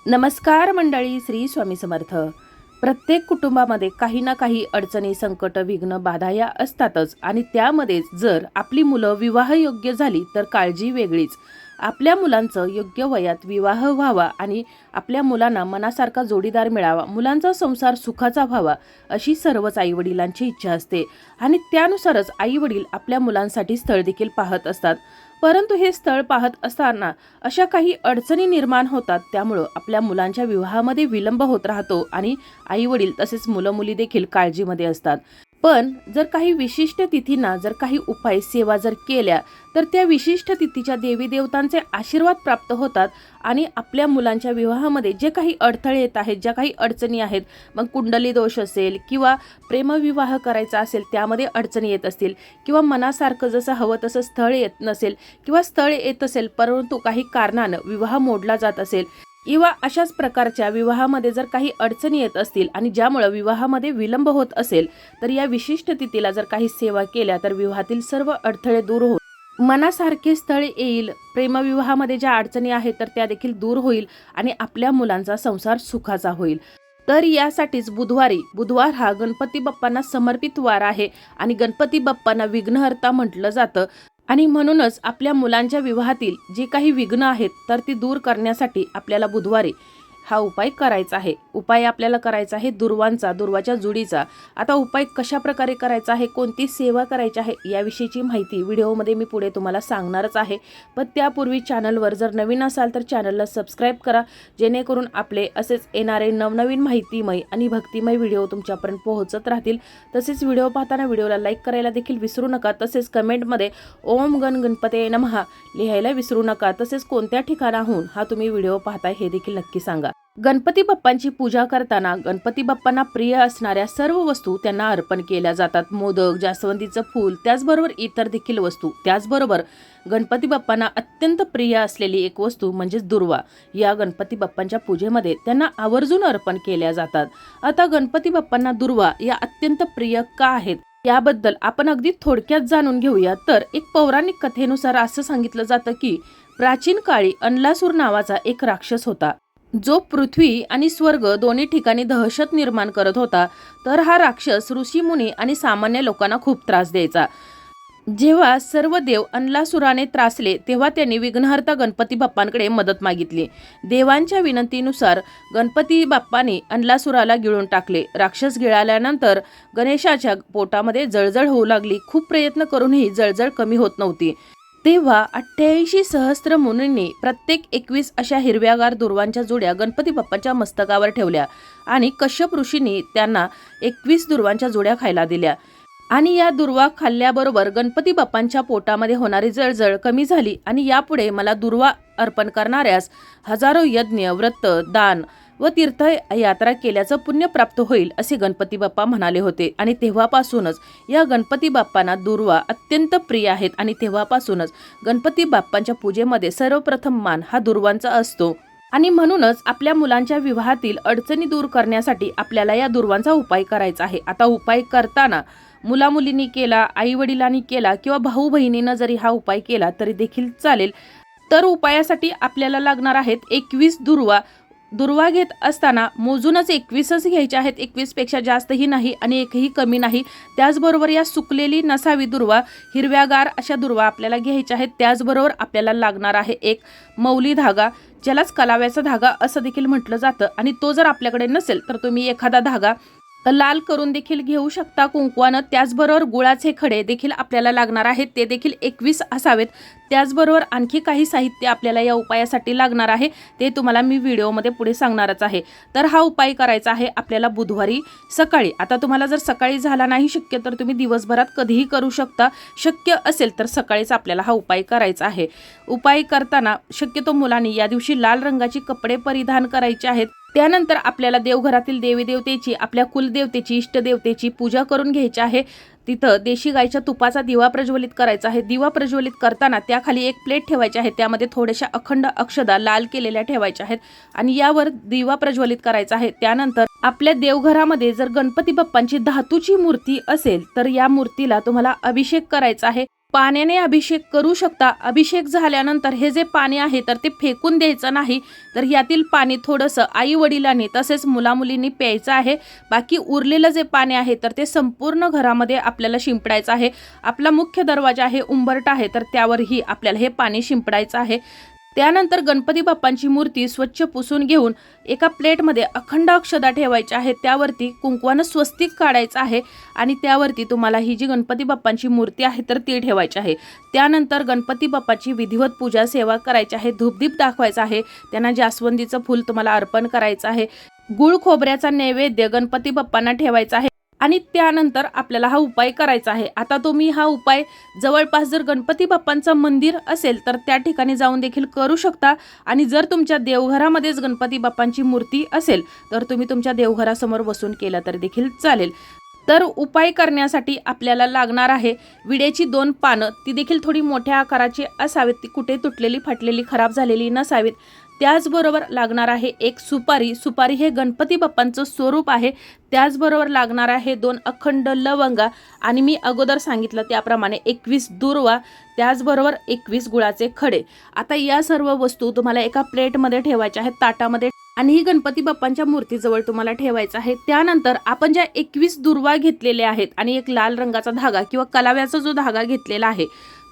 नमस्कार मंडळी, श्री स्वामी समर्थ. प्रत्येक कुटुंबामध्ये काही ना काही अडचणी, संकट, विघ्न, बाधा या असतातच आणि त्यामध्येच जर आपली मुलं विवाहयोग्य झाली तर काळजी वेगळीच. आपल्या मुलांचं योग्य वयात विवाह व्हावा आणि आपल्या मुलांना मनासारखा जोडीदार मिळावा, मुलांचा संसार सुखाचा व्हावा अशी सर्वच आईवडिलांची इच्छा असते आणि त्यानुसारच आईवडील आपल्या मुलांसाठी स्थळ देखील पाहत असतात. परंतु हे स्थळ पाहत असताना अशा काही अडचणी निर्माण होतात, त्यामुळं आपल्या मुलांच्या विवाहामध्ये विलंब होत राहतो आणि आईवडील तसेच मुलं मुली देखील काळजीमध्ये असतात. पण जर काही विशिष्ट तिथींना जर काही उपाय सेवा जर केल्या तर त्या विशिष्ट तिथीच्या देवी देवतांचे आशीर्वाद प्राप्त होतात आणि आपल्या मुलांच्या विवाहामध्ये जे काही अडथळे येत आहेत, ज्या काही अडचणी आहेत, मग कुंडली दोष असेल किंवा प्रेमविवाह करायचा असेल त्यामध्ये अडचणी येत असतील किंवा मनासारखं जसं हवं तसं स्थळ येत नसेल किंवा स्थळ येत असेल परंतु काही कारणानं विवाह मोडला जात असेल किंवा अशाच प्रकारच्या विवाहामध्ये जर काही अडचणी येत असतील आणि ज्यामुळे विवाहामध्ये विलंब होत असेल तर या विशिष्ट तिथीला जर काही सेवा केल्या तर विवाहातील सर्व अडथळे दूर होईल, मनासारखे स्थळ येईल, प्रेमविवाहामध्ये ज्या अडचणी आहेत तर त्या देखील दूर होईल आणि आपल्या मुलांचा संसार सुखाचा होईल. तर यासाठीच बुधवार हा गणपती बाप्पांना समर्पित वार आहे आणि गणपती बाप्पांना विघ्नहर्ता म्हटलं जातं आणि म्हणूनच आपल्या मुलांच्या विवाहातील जे काही विघ्न आहेत तर ती दूर करण्यासाठी आपल्याला बुधवारी हा उपाय करायचा आहे. उपाय आपल्याला करायचा आहे दुर्वाच्या जुडीचा. आता उपाय कशा प्रकारे करायचा आहे, कोणती सेवा करायची आहे याविषयीची माहिती व्हिडिओमध्ये मी पुढे तुम्हाला सांगणारच आहे. पण त्यापूर्वी चॅनलवर जर नवीन असाल तर चॅनलला सबस्क्राईब करा, जेणेकरून आपले असेच येणारे नवनवीन माहितीमय आणि भक्तिमय व्हिडिओ तुमच्यापर्यंत पोहोचत राहतील. तसेच व्हिडिओ पाहताना व्हिडिओला लाईक करायला देखील विसरू नका. तसेच कमेंटमध्ये ओम गण गणपते नमः लिहायला विसरू नका. तसेच कोणत्या ठिकाणाहून हा तुम्ही व्हिडिओ पाहताय हे देखील नक्की सांगा. गणपती बाप्पांची पूजा करताना गणपती बाप्पांना प्रिय असणाऱ्या सर्व वस्तू त्यांना अर्पण केल्या जातात. मोदक, जास्वंदीचं फूल, त्याचबरोबर इतर देखील वस्तू. त्याचबरोबर गणपती बाप्पांना अत्यंत प्रिय असलेली एक वस्तू म्हणजेच दुर्वा या गणपती बाप्पांच्या पूजेमध्ये त्यांना आवर्जून अर्पण केल्या जातात. आता गणपती बाप्पांना दुर्वा या अत्यंत प्रिय का आहेत याबद्दल आपण अगदी थोडक्यात जाणून घेऊया. तर एक पौराणिक कथेनुसार असं सांगितलं जातं की प्राचीन काळी अनलासूर नावाचा एक राक्षस होता, जो पृथ्वी आणि स्वर्ग दोन्ही ठिकाणी दहशत निर्माण करत होता. तर हा राक्षस ऋषीमुनी आणि सामान्य लोकांना खूप त्रास द्यायचा. जेव्हा सर्व देव अनलासुराने त्रासले तेव्हा त्यांनी विघ्नहर्ता गणपती बाप्पांकडे मदत मागितली. देवांच्या विनंतीनुसार गणपती बाप्पाने अनलासुराला गिळून टाकले. राक्षस गिळाल्यानंतर गणेशाच्या पोटामध्ये जळजळ होऊ लागली. खूप प्रयत्न करूनही जळजळ कमी होत नव्हती. तेव्हा 88 सहस्त्र मुनींनी प्रत्येक 21 अशा हिरव्यागार दुर्वांच्या जोड्या गणपती बाप्पांच्या मस्तकावर ठेवल्या आणि कश्यप ऋषींनी त्यांना 21 दुर्वांच्या जोड्या खायला दिल्या आणि या दुर्वा खाल्ल्याबरोबर गणपती बाप्पांच्या पोटामध्ये होणारी जळजळ कमी झाली आणि यापुढे मला दुर्वा अर्पण करणाऱ्यास हजारो यज्ञ, व्रत, दान व तीर्थयात्रा केल्याचं पुण्य प्राप्त होईल असे गणपती बाप्पा म्हणाले होते. आणि तेव्हापासूनच या गणपती बाप्पांना दुर्वा अत्यंत प्रिय आहेत आणि तेव्हापासूनच गणपती बाप्पांच्या पूजेमध्ये सर्वप्रथम मान हा दुर्वांचा असतो आणि म्हणूनच आपल्या मुलांच्या विवाहातील अडचणी दूर करण्यासाठी आपल्याला या दुर्वांचा उपाय करायचा आहे. आता उपाय करताना मुलामुलींनी केला, आई वडिलांनी केला किंवा भाऊ बहिणीनं जरी हा उपाय केला तरी देखील चालेल. तर उपायासाठी आपल्याला लागणार आहेत 21 दुर्वा घेत असताना मोजूनच 21च घ्यायचे आहेत. 21 पेक्षा जास्तही नाही आणि एकही कमी नाही. त्याचबरोबर या सुकलेली नसावी दुर्वा, हिरव्यागार अशा दुर्वा आपल्याला घ्यायच्या आहेत. त्याचबरोबर आपल्याला लागणार आहे एक मौली धागा, ज्यालाच कलाव्याचा धागा असं देखील म्हटलं जातं. आणि तो जर आपल्याकडे नसेल तर तुम्ही एखादा धागा लाल करून देखील घेऊ शकता कुंकवानं. त्याचबरोबर गुळाचे खडे देखील आपल्याला लागणार आहेत, ते देखील 21 असावेत. त्याचबरोबर आणखी काही साहित्य आपल्याला या उपायासाठी लागणार आहे, ते तुम्हाला मी व्हिडिओमध्ये पुढे सांगणारच आहे. तर हा उपाय करायचा आहे आपल्याला बुधवारी सकाळी. आता तुम्हाला जर सकाळी झाला नाही शक्य तर तुम्ही दिवसभरात कधीही करू शकता. शक्य असेल तर सकाळीच आपल्याला हा उपाय करायचा आहे. उपाय करताना शक्यतो मुलांनी या दिवशी लाल रंगाची कपडे परिधान करायचे आहेत. त्यानंतर आपल्याला देवघरातील देवी देवतेची, आपल्या कुलदेवतेची, इष्टदेवतेची पूजा करून घ्यायची आहे. तिथं देशी गायच्या तुपाचा दिवा प्रज्वलित करायचा आहे. दिवा प्रज्वलित करताना त्याखाली एक प्लेट ठेवायची आहे, त्यामध्ये थोड्याशा अखंड अक्षदा लाल केलेल्या ठेवायच्या आहेत आणि यावर दिवा प्रज्वलित करायचा आहे. त्यानंतर आपल्या देवघरामध्ये जर गणपती बाप्पांची धातूची मूर्ती असेल तर या मूर्तीला तुम्हाला अभिषेक करायचा आहे. पाण्याने अभिषेक करू शकता. अभिषेक झाल्यानंतर हे जे पाणी आहे तर ते फेकून द्यायचं नाही, तर यातील पाणी थोडंसं आई वडिलांनी तसेच मुलामुलींनी प्यायचं आहे. बाकी उरलेलं जे पाणी आहे तर ते संपूर्ण घरामध्ये आपल्याला शिंपडायचं आहे. आपला मुख्य दरवाजा आहे, उंबरठा आहे, तर त्यावरही आपल्याला हे पाणी शिंपडायचं आहे. त्यानंतर गणपती बाप्पांची मूर्ती स्वच्छ पुसून घेऊन एका प्लेटमध्ये अखंड अक्षदा ठेवायच्या आहेत. त्यावरती कुंकवानं स्वस्तिक काढायचं आहे आणि त्यावरती तुम्हाला ही जी गणपती बाप्पांची मूर्ती आहे तर ती ठेवायची आहे. त्यानंतर गणपती बाप्पाची विधिवत पूजा सेवा करायची आहे. धूपदीप दाखवायचा आहे. त्यांना जास्वंदीचं फूल तुम्हाला अर्पण करायचं आहे. गुळ खोबऱ्याचा नैवेद्य गणपती बाप्पांना ठेवायचा आहे आणि त्यानंतर आपल्याला हा उपाय करायचा आहे. आता तुम्ही हा उपाय जवळपास जर गणपती बाप्पांचं मंदिर असेल तर त्या ठिकाणी जाऊन देखील करू शकता आणि जर तुमच्या देवघरामध्येच गणपती बाप्पांची मूर्ती असेल तर तुम्ही तुमच्या देवघरासमोर बसून केलं तर देखील चालेल. तर उपाय करण्यासाठी आपल्याला लागणार आहे विड्याची 2 पानं, ती देखील थोडी मोठ्या आकाराची असावीत, ती कुठे तुटलेली फाटलेली खराब झालेली नसावीत. त्याचबरोबर लागणार आहे एक सुपारी. सुपारी हे गणपती बाप्पांचं स्वरूप आहे. त्याचबरोबर लागणार आहे 2 अखंड लवंगा आणि मी अगोदर सांगितलं त्याप्रमाणे 21 दुर्वा, त्याचबरोबर 21 गुळाचे खडे. आता या सर्व वस्तू तुम्हाला एका प्लेटमध्ये ठेवायच्या आहेत, ताटामध्ये, आणि ही गणपती बाप्पांच्या मूर्तीजवळ तुम्हाला ठेवायचं आहे. त्यानंतर आपण ज्या 21 दुर्वा घेतलेल्या आहेत आणि एक लाल रंगाचा धागा किंवा कलाव्याचा जो धागा घेतलेला आहे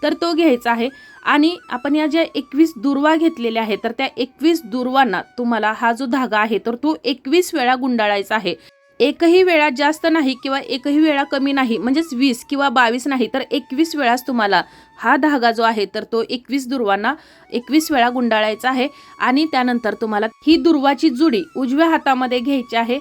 तर तो घ्यायचा आहे आणि आपण या ज्या 21 दुर्वा घेतलेल्या आहेत तर त्या 21 दुर्वांना तुम्हाला हा जो धागा आहे तर तो 21 वेळा गुंडाळायचा आहे. एकही वेळा जास्त नाही किंवा एकही वेळा कमी नाही, म्हणजेच 20 किंवा 22 नाही, तर 21 वेळाच तुम्हाला हा धागा जो आहे तर तो 21 दुर्वांना 21 वेळा गुंडाळायचा आहे. आणि त्यानंतर तुम्हाला ही दुर्वाची जुडी उजव्या हातामध्ये घ्यायची आहे.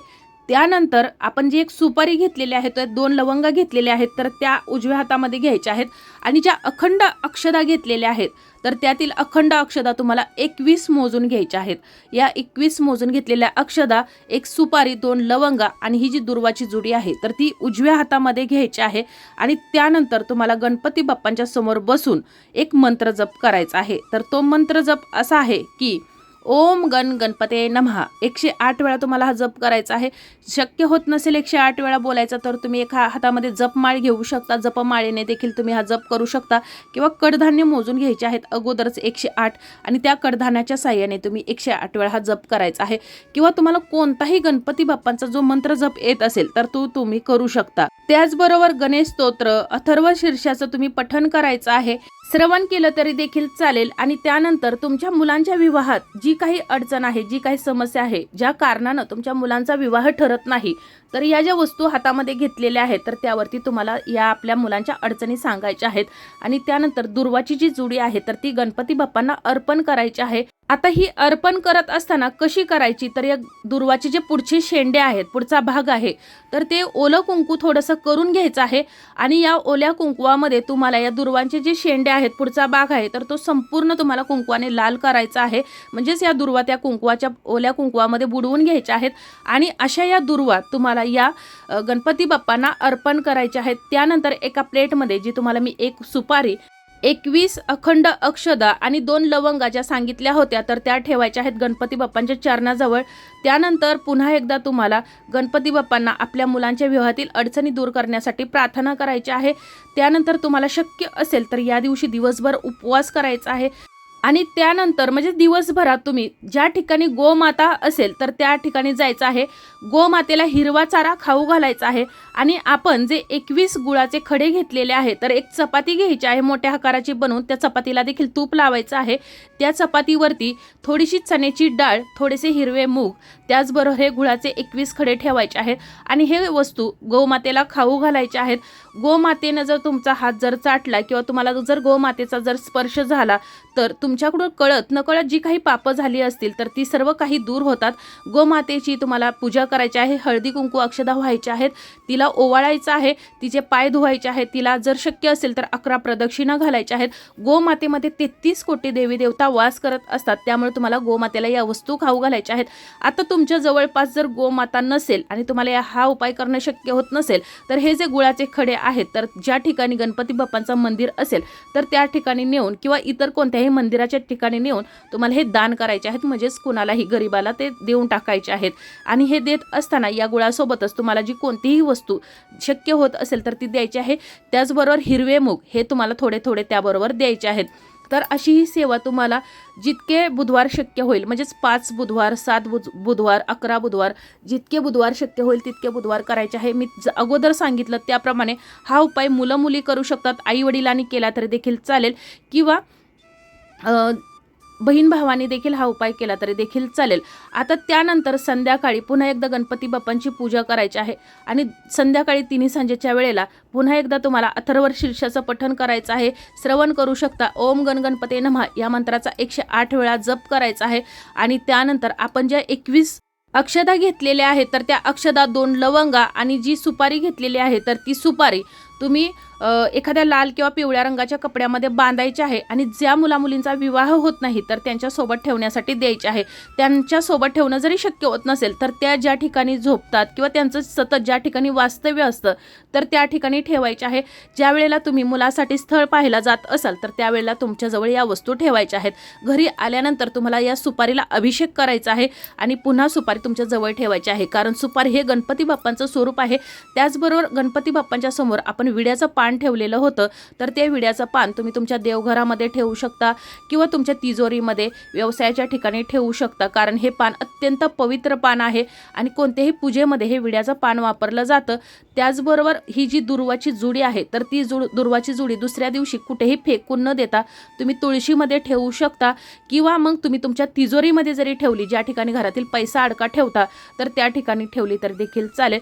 त्यानंतर आपण जी एक सुपारी घेतलेली आहे तर 2 लवंगा घेतलेल्या आहेत तर त्या उजव्या हातामध्ये घ्यायच्या आहेत आणि ज्या अखंड अक्षदा घेतलेल्या आहेत तर त्यातील अखंड अक्षदा तुम्हाला 21 मोजून घ्यायच्या आहेत. या 21 मोजून घेतलेल्या अक्षदा, एक सुपारी, 2 लवंगा आणि ही जी दुर्वाची जुडी आहे तर ती उजव्या हातामध्ये घ्यायची आहे. आणि त्यानंतर तुम्हाला गणपती बाप्पांच्या समोर बसून एक मंत्र जप करायचा आहे. तर तो मंत्र जप असा आहे की ओम गण गणपते नमः. 108 वेळा तुम्हाला हा जप करायचा आहे. शक्य होत नसेल 108 वेळा बोलायचा तर तुम्ही एका हातामध्ये जपमाळ घेऊ शकता. जपमाळेने देखील तुम्ही हा जप करू शकता किंवा कडधान्य मोजून घ्यायचे आहेत अगोदरच 108 आणि त्या कडधान्याच्या साह्याने तुम्ही 108 वेळा हा जप करायचा आहे. किंवा तुम्हाला कोणताही गणपती बाप्पांचा जो मंत्र जप येत असेल तर तो तुम्ही करू शकता. त्याचबरोबर गणेश स्तोत्र, अथर्व शीर्षाचं तुम्ही पठण करायचं आहे. श्रवण केलं तरी देखील चालेल. आणि त्यानंतर तुमच्या मुलांच्या विवाहात जी काही अडचण आहे, जी काही समस्या आहे, ज्या कारणानं तुमच्या मुलांचा विवाह ठरत नाही, तर या ज्या वस्तू हातामध्ये घेतलेल्या आहेत तर त्यावरती तुम्हाला या आपल्या मुलांच्या अडचणी सांगायच्या आहेत. आणि त्यानंतर दुर्वाची जी जुडी आहे तर ती गणपती बाप्पांना अर्पण करायची आहे. आता ही अर्पण करत असताना कशी करायची, तर या दुर्वाचे जे पुढचे शेंडे आहेत, पुढचा भाग आहे तर ते ओलं कुंकू थोडंसं करून घ्यायचं आहे आणि या ओल्या कुंकवामध्ये तुम्हाला या दुर्वांचे जे शेंडे आहेत, पुढचा भाग आहे तर तो संपूर्ण तुम्हाला कुंकवाने लाल करायचा आहे. म्हणजेच या दुर्वा त्या कुंकवाच्या ओल्या कुंकवामध्ये बुडवून घ्यायच्या आहेत आणि अशा या दुर्वा तुम्हाला या गणपती बाप्पांना अर्पण करायच्या आहेत. त्यानंतर एका प्लेटमध्ये जी तुम्हाला मी एक सुपारी, 21 अखंड अक्षदा आणि 2 लवंगा ज्या सांगितल्या होत्या तर त्या ठेवायच्या आहेत गणपती बाप्पांच्या चरणाजवळ. त्यानंतर पुन्हा एकदा तुम्हाला गणपती बाप्पांना आपल्या मुलांच्या विवाहातील अडचणी दूर करण्यासाठी प्रार्थना करायची आहे. त्यानंतर तुम्हाला शक्य असेल तर या दिवशी दिवसभर उपवास करायचा आहे. आणि त्यानंतर म्हणजे दिवसभरात तुम्ही ज्या ठिकाणी गोमाता असेल तर त्या ठिकाणी जायचं आहे. गोमातेला हिरवा चारा खाऊ घालायचा आहे. आणि आपण जे 21 गुळाचे खडे घेतलेले आहे तर एक चपाती घ्यायची आहे मोठ्या आकाराची बनवून, त्या चपातीला देखील तूप लावायचं आहे. त्या चपातीवरती थोडीशी चण्याची डाळ, थोडेसे हिरवे मूग, त्याचबरोबर हे गुळाचे 21 खडे ठेवायचे आहेत आणि हे वस्तू गोमातेला खाऊ घालायचे आहेत. गोमातेनं जर तुमचा हात जर चाटला किंवा तुम्हाला जर गोमातेचा जर स्पर्श झाला तर तुमच्याकडून कळत नकळत जी काही पापं झाली असतील तर ती सर्व काही दूर होतात. गोमातेची तुम्हाला पूजा करायची आहे. हळदी कुंकू अक्षदा व्हायच्या आहेत, तिला ओवाळायचं आहे, तिचे पाय धुवायचे आहेत, तिला जर शक्य असेल तर 11 प्रदक्षिणा घालायच्या आहेत. गोमातेमध्ये 33 कोटी देवी देवता वास करत असतात, त्यामुळे तुम्हाला गोमातेला या वस्तू खाऊ घालायच्या आहेत. आता तुमच्या जवळपास जर गोमाता नसेल आणि तुम्हाला हा उपाय करणं शक्य होत नसेल तर हे जे गुळाचे खडे आहेत तर ज्या ठिकाणी गणपती बाप्पांचं मंदिर असेल तर त्या ठिकाणी नेऊन किंवा इतर कोणत्याही मंदिरात मंदिराच्या ठिकाणी नेऊन तुम्हाला हे दान करायचे आहेत, म्हणजेच कुणालाही गरिबाला ते देऊन टाकायचे आहेत। आणि हे देत असताना या गुळासोबतच तुम्हाला जी कोणतीही वस्तू शक्य होत असेल तर ती द्यायची आहे। त्याचबरोबर हिरवे मूग हे तुम्हाला थोडे थोडे त्याबरोबर द्यायचे आहेत। तर अशी ही सेवा तुम्हाला जितके बुधवार शक्य होईल, म्हणजेच 5 बुधवार, 7 बुधवार, 11 बुधवार, जितके बुधवार शक्य होईल तितके बुधवार करायचे आहे। मी अगोदर सांगितलं त्याप्रमाणे हा उपाय मुलं मुली करू शकतात, आई वडिलांनी केला तरी देखील चालेल, किंवा बहीण भावानी देखील हा उपाय केला तरी देखील चालेल। आता त्यानंतर संध्याकाळी पुन्हा एकदा गणपती बाप्पांची पूजा करायची आहे आणि संध्याकाळी 3 सांजेच्या वेळेला पुन्हा एकदा तुम्हाला अथर्व शीर्षाचं पठण करायचं आहे, श्रवण करू शकता। ओम गण गणपते नमः या मंत्राचा 108 वेळा जप करायचा आहे। आणि त्यानंतर आपण ज्या 21 अक्षदा घेतलेल्या आहेत तर त्या अक्षदा 2 लवंगा आणि जी सुपारी घेतलेली आहे तर ती सुपारी तुम्ही एखाद्या लाल किंवा पिवळ्या रंगाच्या कपड्यामध्ये बांधायचे आहे आणि ज्या मुलामुलींचा विवाह होत नाही तर त्यांच्यासोबत ठेवण्यासाठी द्यायचे आहे। त्यांच्यासोबत ठेवणं जरी शक्य होत नसेल तर त्या ज्या ठिकाणी झोपतात किंवा त्यांचं सतत ज्या ठिकाणी वास्तव्य असतं तर त्या ठिकाणी ठेवायचे आहे। ज्या वेळेला तुम्ही मुलासाठी स्थळ पाहायला जात असाल तर त्यावेळेला तुमच्याजवळ या वस्तू ठेवायच्या आहेत। घरी आल्यानंतर तुम्हाला या सुपारीला अभिषेक करायचा आहे आणि पुन्हा सुपारी तुमच्या जवळ ठेवायची आहे, कारण सुपारी हे गणपती बाप्पांचं स्वरूप आहे। त्याचबरोबर गणपती बाप्पांच्या समोर आपण विड्याचं पान ठेवलेलं होतं तर ते विड्याचं पान तुम्ही तुमच्या देवघरामध्ये ठेवू शकता किंवा तुमच्या तिजोरीमध्ये व्यवसायाच्या ठिकाणी ठेवू शकता, कारण हे पान अत्यंत पवित्र पान आहे आणि कोणत्याही पूजेमध्ये हे विड्याचं पान वापरलं जातं। त्याचबरोबर ही जी दुर्वाची जुडी आहे तर ती दुर्वाची जुडी दुसऱ्या दिवशी कुठेही फेकून न देता तुम्ही तुळशीमध्ये ठेवू शकता किंवा मग तुम्ही तुमच्या तिजोरीमध्ये जरी ठेवली, ज्या ठिकाणी घरातील पैसा अडका ठेवता तर त्या ठिकाणी ठेवली तर देखील चालेल।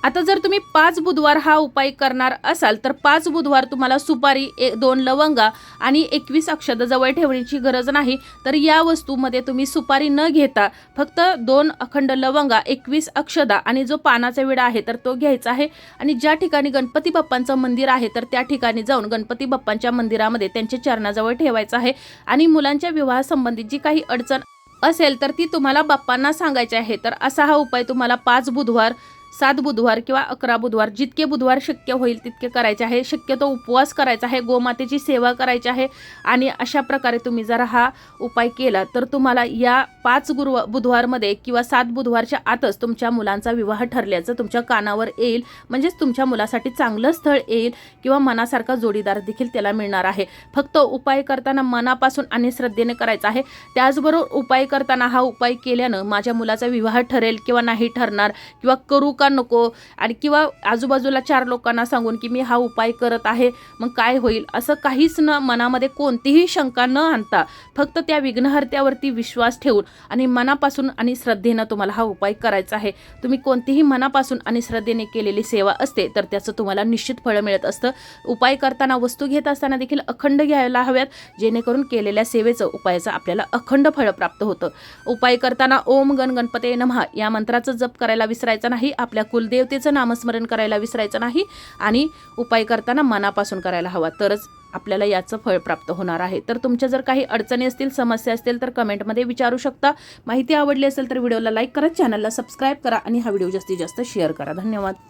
आता जर तुम्ही 5 बुधवार हा उपाय करणार असाल तर 5 बुधवार तुम्हाला सुपारी, 2 लवंगा आणि 21 अक्षदा जवळ ठेवण्याची गरज नाही। तर या वस्तूमध्ये तुम्ही सुपारी न घेता फक्त 2 अखंड लवंगा, 21 अक्षदा आणि जो पानाचा विडा आहे तर तो घ्यायचा आहे आणि ज्या ठिकाणी गणपती बाप्पांचं मंदिर आहे तर त्या ठिकाणी जाऊन गणपती बाप्पांच्या मंदिरामध्ये त्यांच्या चरणाजवळ ठेवायचं आहे आणि मुलांच्या विवाहासंबंधित जी काही अडचण असेल तर ती तुम्हाला बाप्पांना सांगायची आहे। तर असा हा उपाय तुम्हाला 5 बुधवार, 7 बुधवार किंवा 11 बुधवार जितके बुधवार शक्य होईल तितके करायचे आहे। शक्यतो उपवास करायचा आहे, गोमातेची सेवा करायची आहे आणि अशा प्रकारे तुम्ही जर हा उपाय केला तर तुम्हाला या 5 बुधवारमध्ये किंवा 7 बुधवारच्या आतच तुमच्या मुलांचा विवाह ठरल्याचं तुमच्या कानावर येईल, म्हणजेच तुमच्या मुलासाठी चांगलं स्थळ येईल किंवा मनासारखा जोडीदार देखील त्याला मिळणार आहे। फक्त उपाय करताना मनापासून आणि श्रद्धेने करायचा आहे। त्याचबरोबर उपाय करताना हा उपाय केल्यानं माझ्या मुलाचा विवाह ठरेल किंवा नाही ठरणार किंवा करू का नको आणि किंवा आजूबाजूला 4 लोकांना सांगून की मी हा उपाय करत आहे मग काय होईल असं काहीच न मनामध्ये कोणतीही शंका न आणता फक्त त्या विघ्नहर्त्यावरती विश्वास ठेवून आणि मनापासून आणि श्रद्धेनं तुम्हाला हा उपाय करायचा आहे। तुम्ही कोणतीही मनापासून आणि श्रद्धेने केलेली सेवा असते तर त्याचं तुम्हाला निश्चित फळ मिळत असतं। उपाय करताना वस्तू घेत असताना देखील अखंड घ्यायला हव्यात, जेणेकरून केलेल्या सेवेचं उपायाचं आपल्याला अखंड फळ प्राप्त होतं। उपाय करताना ओम गण गणपते नमः या मंत्राचं जप करायला विसरायचं नाही, आपल्या कुलदेवतेचं नामस्मरण करायला विसरायचं नाही आणि उपाय करताना मनापासून करायला हवा, तरच आपल्याला याचं फळ प्राप्त होणार आहे। तर तुमच्या जर काही अडचणी असतील, समस्या असतील तर कमेंटमध्ये विचारू शकता। माहिती आवडली असेल तर व्हिडिओला लाईक करा, चॅनलला सबस्क्राईब करा आणि हा व्हिडिओ जास्तीत जास्त शेअर करा। धन्यवाद।